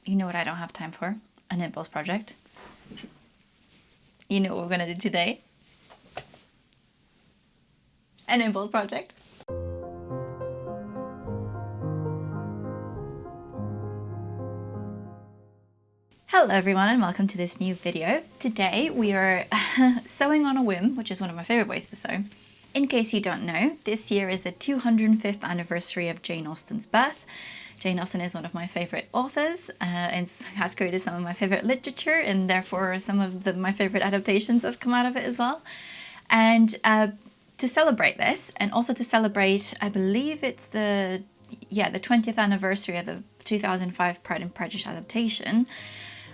You know what I don't have time for? An impulse project. You know what we're going to do today? An impulse project. Hello everyone and welcome to this new video. Today we are sewing on a whim, which is one of my favourite ways to sew. In case you don't know, this year is the 205th anniversary of Jane Austen's birth. Jane Austen is one of my favourite authors and has created some of my favourite literature, and therefore some of my favourite adaptations have come out of it as well. And to celebrate this, and also to celebrate, I believe it's the 20th anniversary of the 2005 Pride and Prejudice adaptation,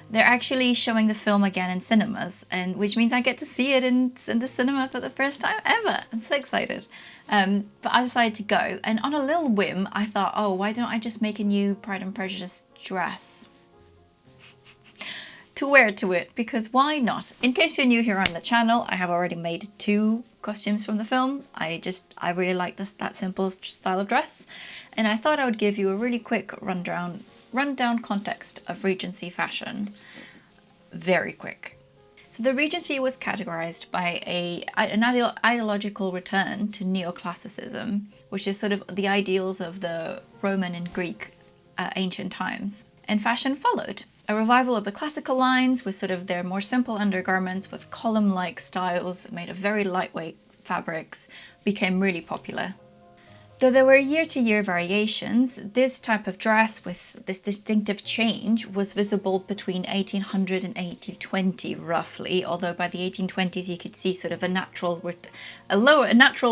they're actually showing the film again in cinemas, and which means I get to see it in the cinema for the first time ever. I'm so excited. But I decided to go, and on a little whim, I thought, oh, why don't I just make a new Pride and Prejudice dress to wear to it? Because why not? In case you're new here on the channel, I have already made 2 costumes from the film. I really like that simple style of dress, and I thought I would give you a really quick rundown context of Regency fashion. Very quick. So the Regency was categorized by an ideological return to neoclassicism, which is sort of the ideals of the Roman and Greek ancient times. And fashion followed. A revival of the classical lines with sort of their more simple undergarments with column-like styles made of very lightweight fabrics became really popular. Though there were year-to-year variations, this type of dress with this distinctive change was visible between 1800 and 1820 roughly, although by the 1820s you could see sort of a natural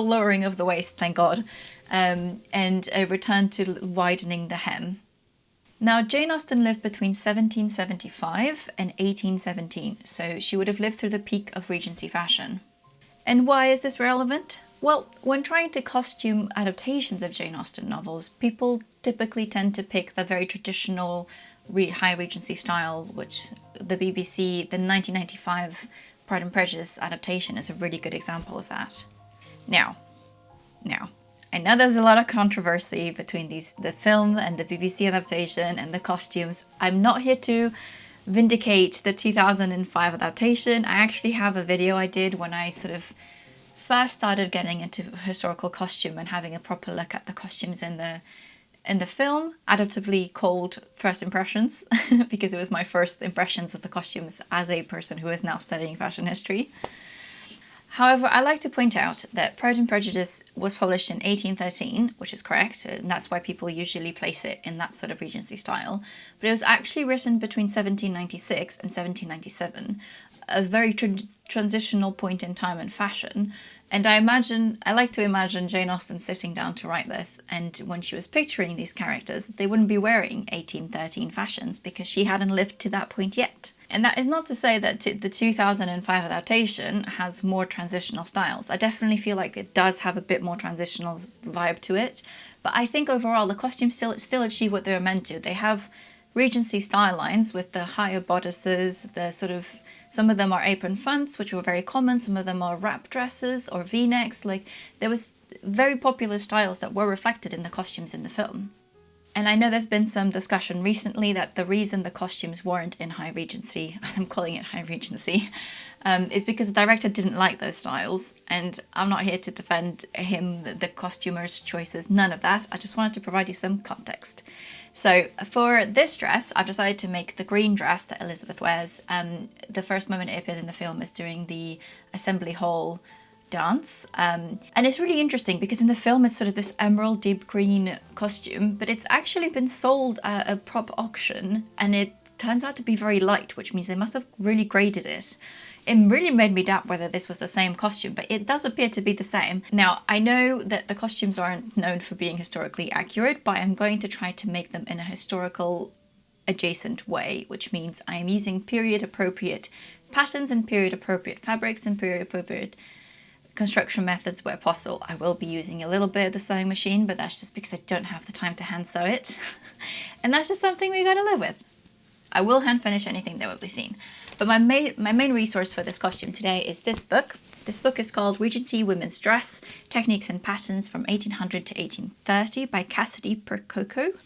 lowering of the waist, thank God, and a return to widening the hem. Now, Jane Austen lived between 1775 and 1817, so she would have lived through the peak of Regency fashion. And why is this relevant? Well, when trying to costume adaptations of Jane Austen novels, people typically tend to pick the very traditional high Regency style, which the BBC, the 1995 Pride and Prejudice adaptation is a really good example of that. Now, I know there's a lot of controversy between the film and the BBC adaptation and the costumes. I'm not here to vindicate the 2005 adaptation. I actually have a video I did when I sort of first started getting into historical costume and having a proper look at the costumes in the film, adaptively called First Impressions, because it was my first impressions of the costumes as a person who is now studying fashion history. However, I like to point out that Pride and Prejudice was published in 1813, which is correct, and that's why people usually place it in that sort of Regency style. But it was actually written between 1796 and 1797, a very transitional point in time in fashion. And I like to imagine Jane Austen sitting down to write this, and when she was picturing these characters, they wouldn't be wearing 1813 fashions because she hadn't lived to that point yet. And that is not to say that the 2005 adaptation has more transitional styles. I definitely feel like it does have a bit more transitional vibe to it, but I think overall the costumes still achieve what they're meant to. They have Regency style lines with the higher bodices, some of them are apron fronts, which were very common, some of them are wrap dresses or v-necks. Like, there was very popular styles that were reflected in the costumes in the film. And I know there's been some discussion recently that the reason the costumes weren't in High Regency, I'm calling it High Regency, is because the director didn't like those styles. And I'm not here to defend him, the costumer's choices, none of that. I just wanted to provide you some context. So for this dress, I've decided to make the green dress that Elizabeth wears. The first moment it appears in the film is during the Assembly Hall dance. And it's really interesting because in the film it's sort of this emerald deep green costume, but it's actually been sold at a prop auction and it turns out to be very light, which means they must have really graded it. It really made me doubt whether this was the same costume, but it does appear to be the same. Now, I know that the costumes aren't known for being historically accurate, but I'm going to try to make them in a historical adjacent way, which means I am using period appropriate patterns and period appropriate fabrics and period appropriate construction methods where possible. I will be using a little bit of the sewing machine, but that's just because I don't have the time to hand sew it. And that's just something we gotta live with. I will hand finish anything that will be seen. But my main resource for this costume today is this book. This book is called Regency Women's Dress, Techniques and Patterns from 1800 to 1830 by Cassidy Percoco.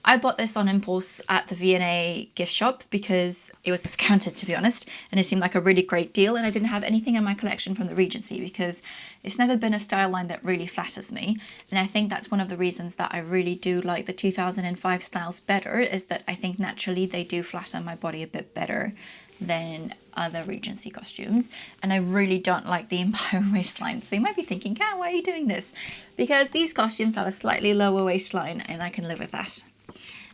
I bought this on impulse at the V&A gift shop because it was discounted, to be honest, and it seemed like a really great deal, and I didn't have anything in my collection from the Regency because it's never been a style line that really flatters me, and I think that's one of the reasons that I really do like the 2005 styles better, is that I think naturally they do flatter my body a bit better than other Regency costumes, and I really don't like the Empire waistline. So you might be thinking, Kat, why are you doing this? Because these costumes have a slightly lower waistline and I can live with that.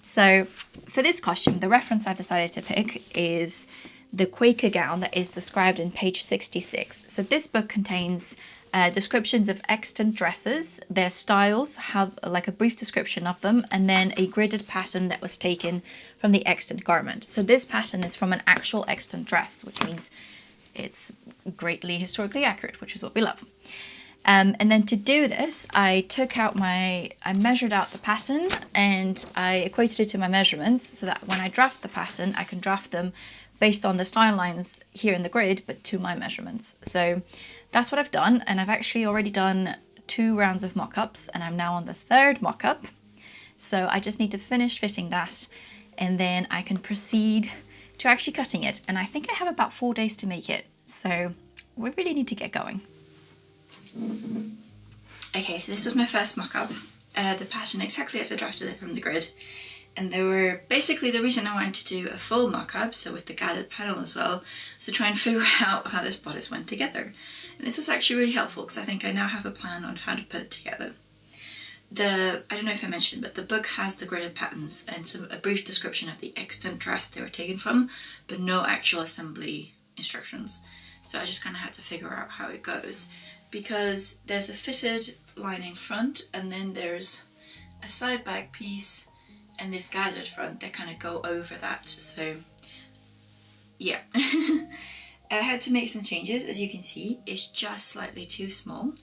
So for this costume, the reference I've decided to pick is the Quaker gown that is described in page 66. So this book contains descriptions of extant dresses, their styles, how like a brief description of them, and then a gridded pattern that was taken from the extant garment. So this pattern is from an actual extant dress, which means it's greatly historically accurate, which is what we love. And then to do this, I measured out the pattern and I equated it to my measurements so that when I draft the pattern, I can draft them based on the style lines here in the grid, but to my measurements. So that's what I've done, and I've actually already done 2 rounds of mock-ups, and I'm now on the 3rd mock-up. So I just need to finish fitting that, and then I can proceed to actually cutting it. And I think I have about 4 days to make it, so we really need to get going. Okay, so this was my first mock-up. The pattern exactly as I drafted it from the grid. And they were basically the reason I wanted to do a full mock-up, so with the gathered panel as well, was to try and figure out how this bodice went together. And this was actually really helpful because I think I now have a plan on how to put it together. I don't know if I mentioned, but the book has the gridded patterns and a brief description of the extant dress they were taken from, but no actual assembly instructions. So I just kind of had to figure out how it goes, because there's a fitted lining front, and then there's a side bag piece and this gathered front that kind of go over that. So yeah. I had to make some changes. As you can see, it's just slightly too small,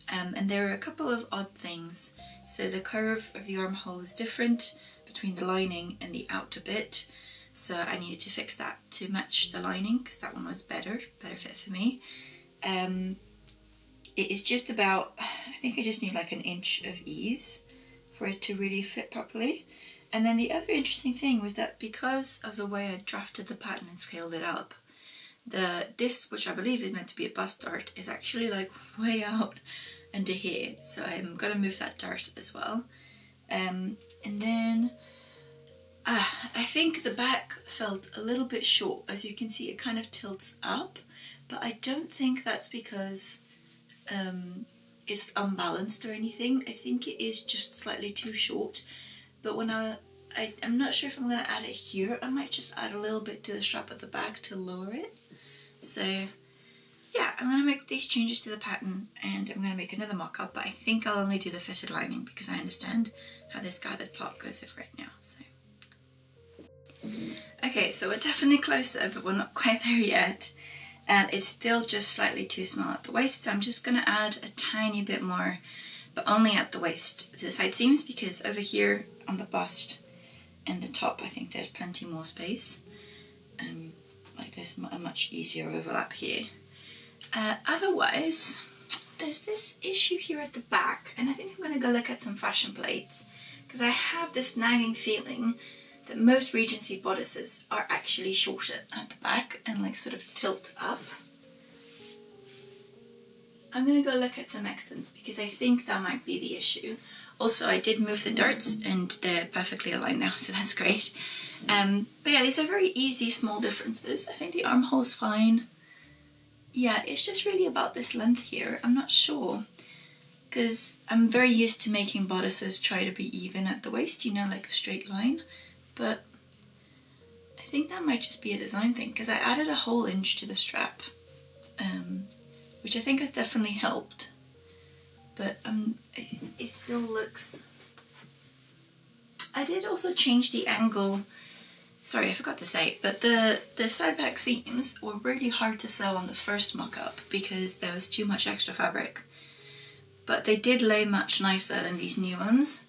and there are a couple of odd things. So the curve of the armhole is different between the lining and the outer bit, so I needed to fix that to match the lining because that one was better fit for me. It is just about, I think I just need like an inch of ease for it to really fit properly. And then the other interesting thing was that because of the way I drafted the pattern and scaled it up, this, which I believe is meant to be a bust dart, is actually like way out into here. So I'm gonna move that dart as well. And then I think the back felt a little bit short. As you can see, it kind of tilts up, but I don't think that's because it's unbalanced or anything. I think it is just slightly too short. But when I'm not sure if I'm going to add it here. I might just add a little bit to the strap at the back to lower it. So yeah, I'm going to make these changes to the pattern and I'm going to make another mock-up, but I think I'll only do the fitted lining because I understand how this gathered part goes over right now. So okay, so we're definitely closer, but we're not quite there yet. It's still just slightly too small at the waist, so I'm just going to add a tiny bit more, but only at the waist to the side seams, because over here on the bust and the top I think there's plenty more space, like there's a much easier overlap here. Otherwise there's this issue here at the back, and I think I'm going to go look at some fashion plates because I have this nagging feeling that most Regency bodices are actually shorter at the back and like sort of tilt up. I'm going to go look at some extents because I think that might be the issue. Also, I did move the darts and they're perfectly aligned now, so that's great. But yeah, these are very easy small differences. I think the armhole's fine. Yeah, it's just really about this length here. I'm not sure, because I'm very used to making bodices try to be even at the waist, you know, like a straight line. But I think that might just be a design thing, because I added a whole inch to the strap, which I think has definitely helped. But it still looks... I did also change the angle. Sorry, I forgot to say, but the side back seams were really hard to sew on the first mock-up because there was too much extra fabric. But they did lay much nicer than these new ones.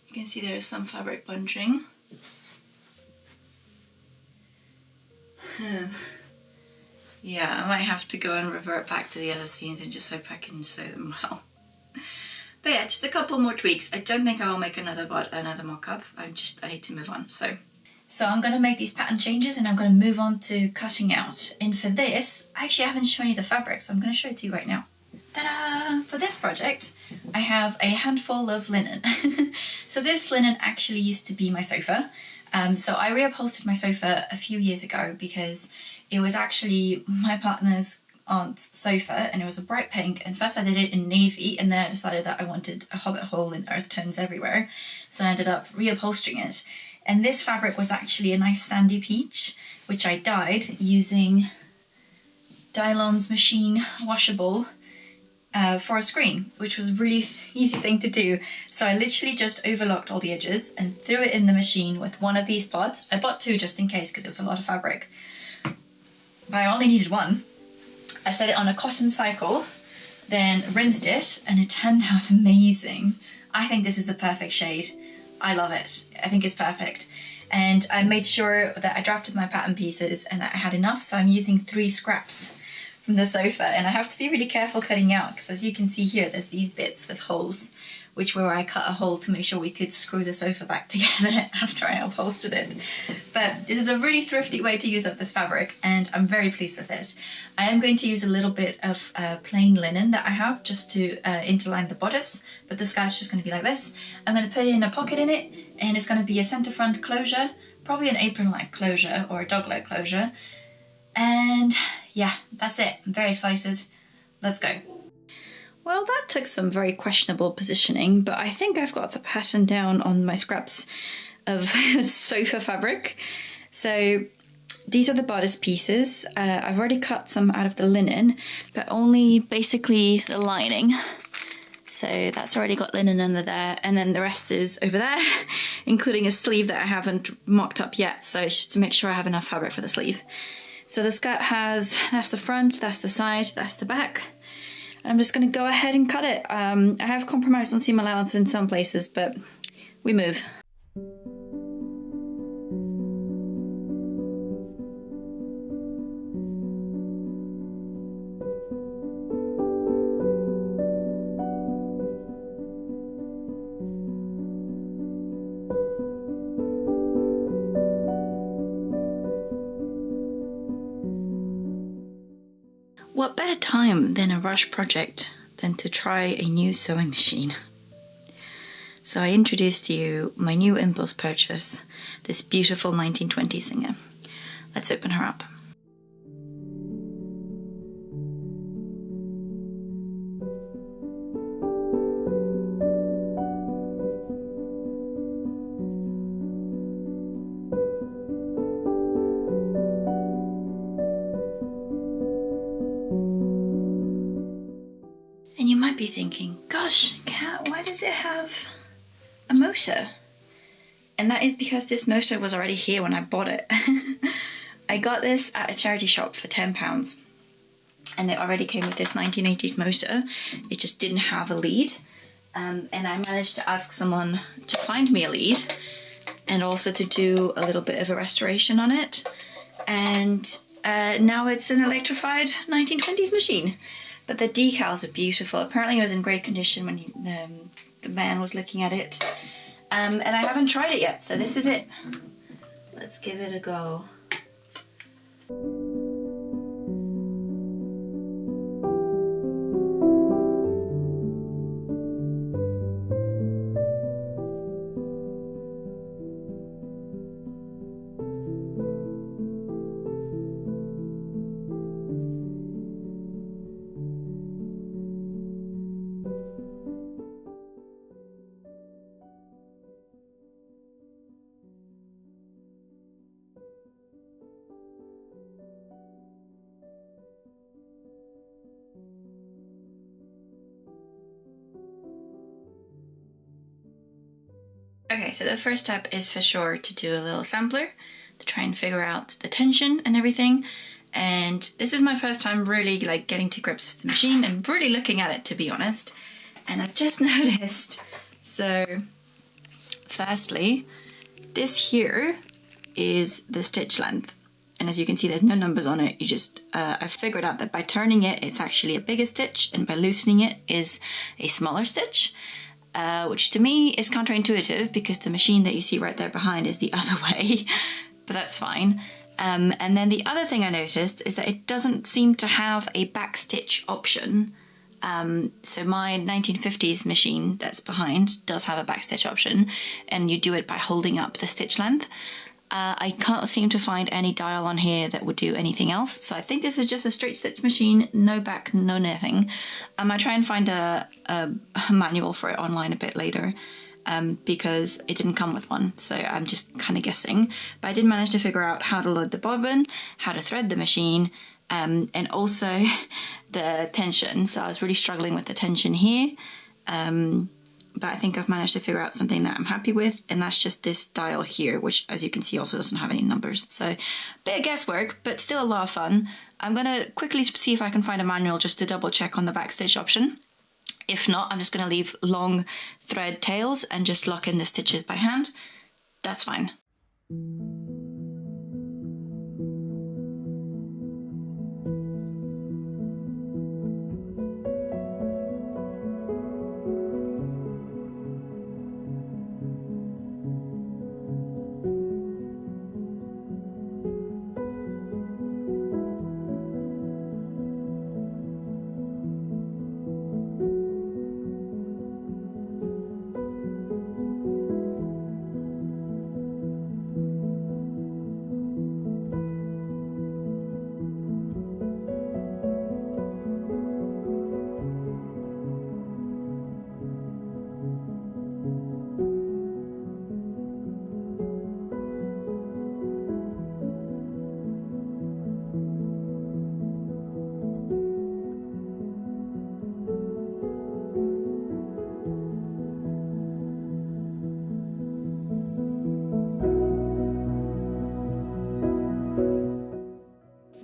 You can see there is some fabric bunching. Yeah, I might have to go and revert back to the other seams and just hope I can sew them well. But yeah, just a couple more tweaks. I don't think I will make another mock-up. I need to move on. So I'm going to make these pattern changes and I'm going to move on to cutting out. And for this, I actually haven't shown you the fabric, so I'm going to show it to you right now. Ta-da! For this project, I have a handful of linen. So this linen actually used to be my sofa. So I reupholstered my sofa a few years ago because it was actually my partner's aunt's sofa and it was a bright pink, and first I did it in navy and then I decided that I wanted a hobbit hole in earth tones everywhere, so I ended up reupholstering it. And this fabric was actually a nice sandy peach, which I dyed using Dylon's machine washable for a screen, which was a really easy thing to do. So I literally just overlocked all the edges and threw it in the machine with one of these pots. I bought two just in case because it was a lot of fabric, but I only needed one. I set it on a cotton cycle, then rinsed it, and it turned out amazing. I think this is the perfect shade. I love it. I think it's perfect. And I made sure that I drafted my pattern pieces and that I had enough, so I'm using 3 scraps from the sofa, and I have to be really careful cutting out because as you can see here, there's these bits with holes, which were where I cut a hole to make sure we could screw the sofa back together after I upholstered it. But this is a really thrifty way to use up this fabric and I'm very pleased with it. I am going to use a little bit of plain linen that I have just to interline the bodice, but this guy's just going to be like this. I'm going to put in a pocket in it and it's going to be a centre front closure, probably an apron-like closure or a dog-leg closure. And yeah, that's it. I'm very excited. Let's go. Well, that took some very questionable positioning, but I think I've got the pattern down on my scraps of sofa fabric. So these are the bodice pieces. I've already cut some out of the linen, but only basically the lining. So that's already got linen under there, and then the rest is over there, including a sleeve that I haven't mocked up yet, so it's just to make sure I have enough fabric for the sleeve. So the skirt has, that's the front, that's the side, that's the back. I'm just going to go ahead and cut it. I have compromised on seam allowance in some places, but we move. What better time than a rush project than to try a new sewing machine? So I introduced to you my new impulse purchase, this beautiful 1920s Singer. Let's open her up. And you might be thinking, gosh, Kat, why does it have a motor? And that is because this motor was already here when I bought it. I got this at a charity shop for £10 and it already came with this 1980s motor. It just didn't have a lead. And I managed to ask someone to find me a lead and also to do a little bit of a restoration on it. And now it's an electrified 1920s machine. But the decals are beautiful. Apparently it was in great condition when the man was looking at it. And I haven't tried it yet, so this is it. Let's give it a go. Okay, so the first step is for sure to do a little sampler to try and figure out the tension and everything. And this is my first time really like getting to grips with the machine and really looking at it, to be honest. And I've just noticed, so firstly, this here is the stitch length. and as you can see there's no numbers on it. You just, I've figured out that by turning it, it's actually a bigger stitch, and by loosening it is a smaller stitch, which to me is counterintuitive because the machine that you see right there behind is the other way, but that's fine. And then the other thing I noticed is that it doesn't seem to have a backstitch option. So my 1950s machine that's behind does have a backstitch option, and you do it by holding up the stitch length. I can't seem to find any dial on here that would do anything else, so I think this is just a straight stitch machine, no back, no nothing. I might try and find a manual for it online a bit later, because it didn't come with one, so I'm just kind of guessing. But I did manage to figure out how to load the bobbin, how to thread the machine, and also the tension. So I was really struggling with the tension here, but I think I've managed to figure out something that I'm happy with, and that's just this dial here, which as you can see also doesn't have any numbers. So bit of guesswork, but still a lot of fun. I'm gonna quickly see if I can find a manual just to double check on the backstitch option. If not, I'm just gonna leave long thread tails and just lock in the stitches by hand. That's fine.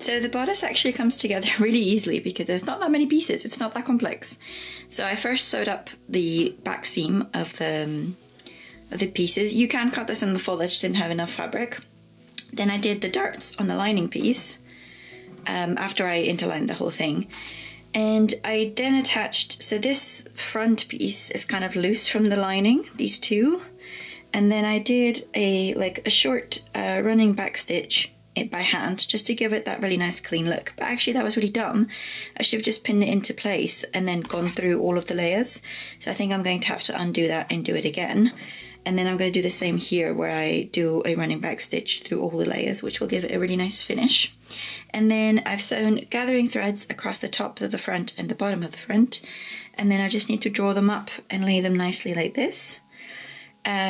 So the bodice actually comes together really easily because there's not that many pieces, it's not that complex. So I first sewed up the back seam of the pieces. You can cut this in the full, I just didn't have enough fabric. Then I did the darts on the lining piece after I interlined the whole thing. And I then attached, so this front piece is kind of loose from the lining, these two. And then I did a short running back stitch it by hand just to give it that really nice clean look. But actually that was really dumb. I should have just pinned it into place and then gone through all of the layers. So I think I'm going to have to undo that and do it again. And then I'm going to do the same here where I do a running back stitch through all the layers, which will give it a really nice finish. And then I've sewn gathering threads across the top of the front and the bottom of the front. And then I just need to draw them up and lay them nicely like this.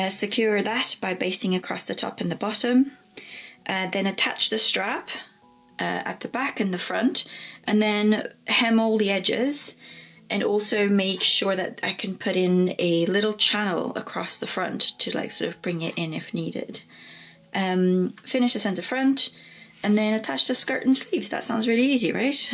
Secure that by basting across the top and the bottom. Then attach the strap at the back and the front, and then hem all the edges, and also make sure that I can put in a little channel across the front to sort of bring it in if needed. Finish the center front, and then attach the skirt and sleeves. That sounds really easy, right?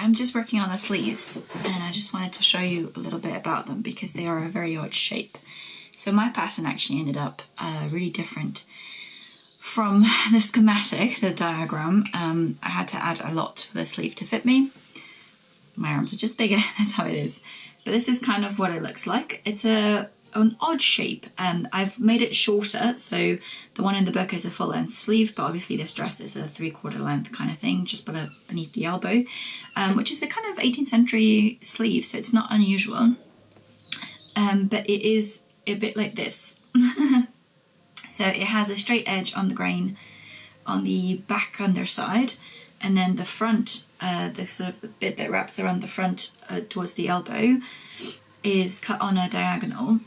I'm just working on the sleeves, and I just wanted to show you a little bit about them because they are a very odd shape. So my pattern actually ended up really different from the schematic, the diagram. I had to add a lot for the sleeve to fit me. My arms are just bigger, that's how it is. But this is kind of what it looks like. It's an odd shape. I've made it shorter, so the one in the book is a full length sleeve, but obviously this dress is a 3/4 length kind of thing, just beneath the elbow, which is a kind of 18th century sleeve, so it's not unusual. But it a bit like this. So it has a straight edge on the grain on the back underside, and then the front, the sort of the bit that wraps around the front towards the elbow, is cut on a diagonal.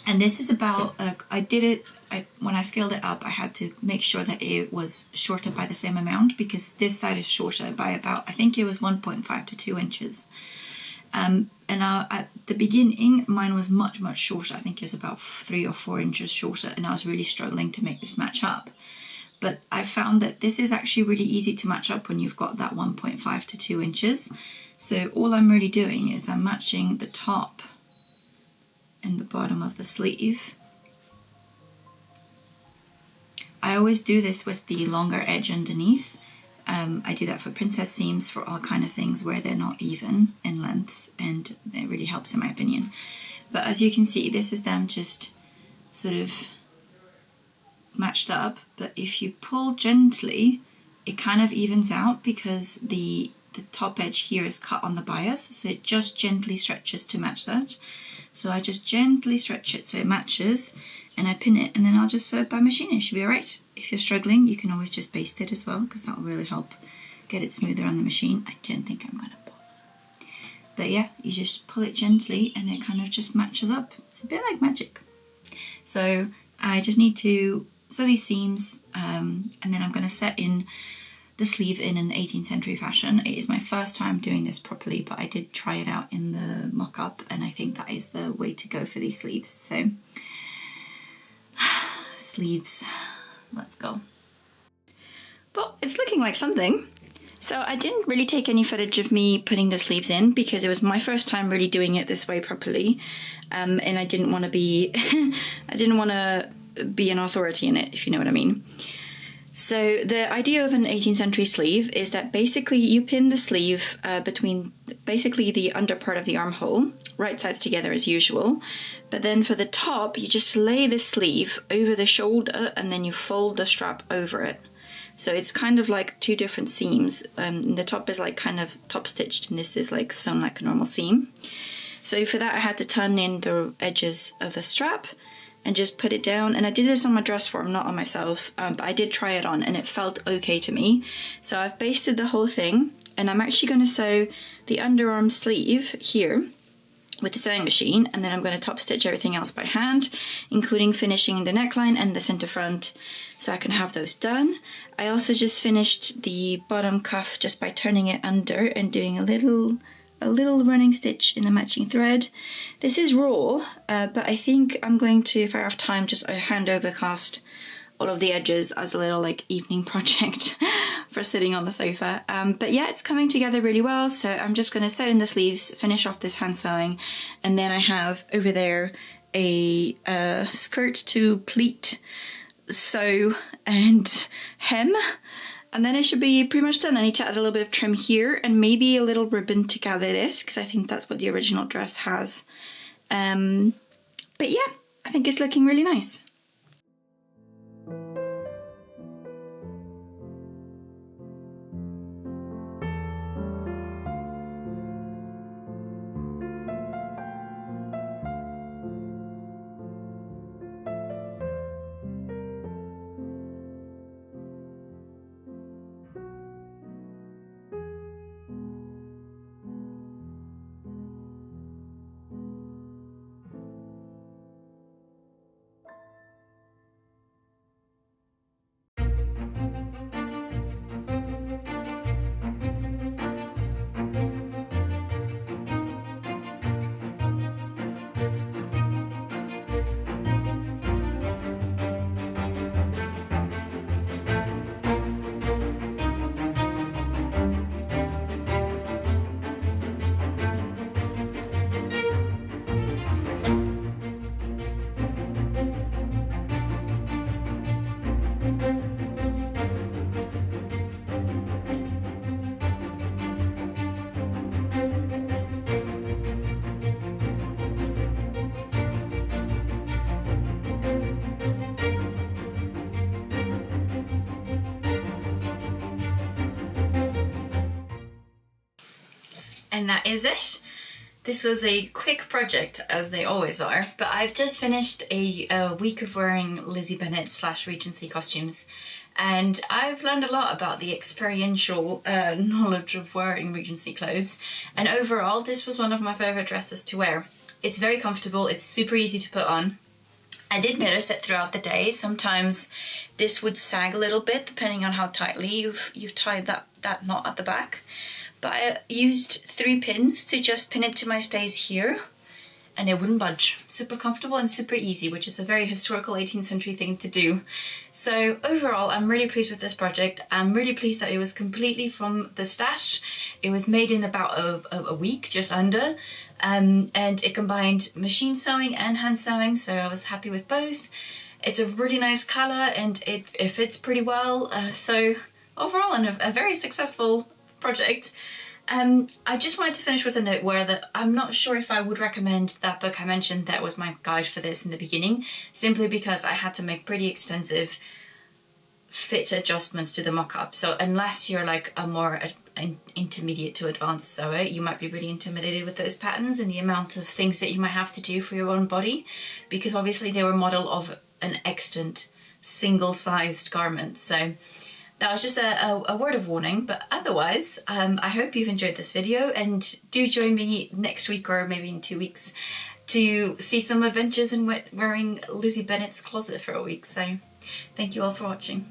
And this is about, when I scaled it up, I had to make sure that it was shorter by the same amount, because this side is shorter by about, I think it was 1.5 to 2 inches. And at the beginning, mine was much, much shorter. I think it was about 3 or 4 inches shorter, and I was really struggling to make this match up. But I found that this is actually really easy to match up when you've got that 1.5 to 2 inches. So all I'm really doing is I'm matching the top and the bottom of the sleeve. I always do this with the longer edge underneath. I do that for princess seams, for all kind of things where they're not even in lengths, and it really helps in my opinion. But as you can see, this is them just sort of matched up, but if you pull gently, it kind of evens out, because the top edge here is cut on the bias, so it just gently stretches to match that. So I just gently stretch it so it matches, and I pin it, and then I'll just sew it by machine. It should be alright. If you're struggling, you can always just baste it as well, because that will really help get it smoother on the machine. I don't think I'm going to bother. But yeah, you just pull it gently and it kind of just matches up. It's a bit like magic. So I just need to sew these seams, and then I'm going to set in the sleeve in an 18th century fashion. It is my first time doing this properly, but I did try it out in the mock-up, and I think that is the way to go for these sleeves. So sleeves, let's go. But it's looking like something. So I didn't really take any footage of me putting the sleeves in, because it was my first time really doing it this way properly, and I didn't want to be I didn't want to be an authority in it, if you know what I mean. So the idea of an 18th century sleeve is that basically you pin the sleeve between basically the under part of the armhole, right sides together as usual, but then for the top you just lay the sleeve over the shoulder and then you fold the strap over it. So it's kind of like two different seams. The top is like kind of top stitched, and this is like sewn like a normal seam. So for that I had to turn in the edges of the strap and just put it down, and I did this on my dress form, not on myself, but I did try it on and it felt okay to me. So I've basted the whole thing, and I'm actually going to sew the underarm sleeve here with the sewing machine, and then I'm going to top stitch everything else by hand, including finishing the neckline and the center front, so I can have those done. I also just finished the bottom cuff just by turning it under and doing a little running stitch in the matching thread. This is raw, but I think I'm going to, if I have time, just hand over cast all of the edges as a little like evening project for sitting on the sofa. But yeah, it's coming together really well, so I'm just going to sew in the sleeves, finish off this hand sewing, and then I have over there a skirt to pleat, sew and hem. And then it should be pretty much done. I need to add a little bit of trim here and maybe a little ribbon to gather this, because I think that's what the original dress has. But yeah, I think it's looking really nice. And that is it. This was a quick project, as they always are, but I've just finished a week of wearing Lizzie Bennet / Regency costumes, and I've learned a lot about the experiential knowledge of wearing Regency clothes, and overall this was one of my favourite dresses to wear. It's very comfortable, it's super easy to put on. I did notice that throughout the day sometimes this would sag a little bit depending on how tightly you've tied that knot at the back. But I used 3 pins to just pin it to my stays here, and it wouldn't budge. Super comfortable and super easy, which is a very historical 18th century thing to do. So overall, I'm really pleased with this project. I'm really pleased that it was completely from the stash. It was made in about a week, just under, and it combined machine sewing and hand sewing, so I was happy with both. It's a really nice colour and it fits pretty well, so overall a very successful project. I just wanted to finish with a note where I'm not sure if I would recommend that book I mentioned that was my guide for this in the beginning, simply because I had to make pretty extensive fit adjustments to the mock-up. So unless you're like a more intermediate to advanced sewer, you might be really intimidated with those patterns and the amount of things that you might have to do for your own body, because obviously they were model of an extant single-sized garment. So that was just a word of warning, but otherwise, I hope you've enjoyed this video, and do join me next week or maybe in 2 weeks to see some adventures in wearing Lizzie Bennet's closet for a week. So thank you all for watching.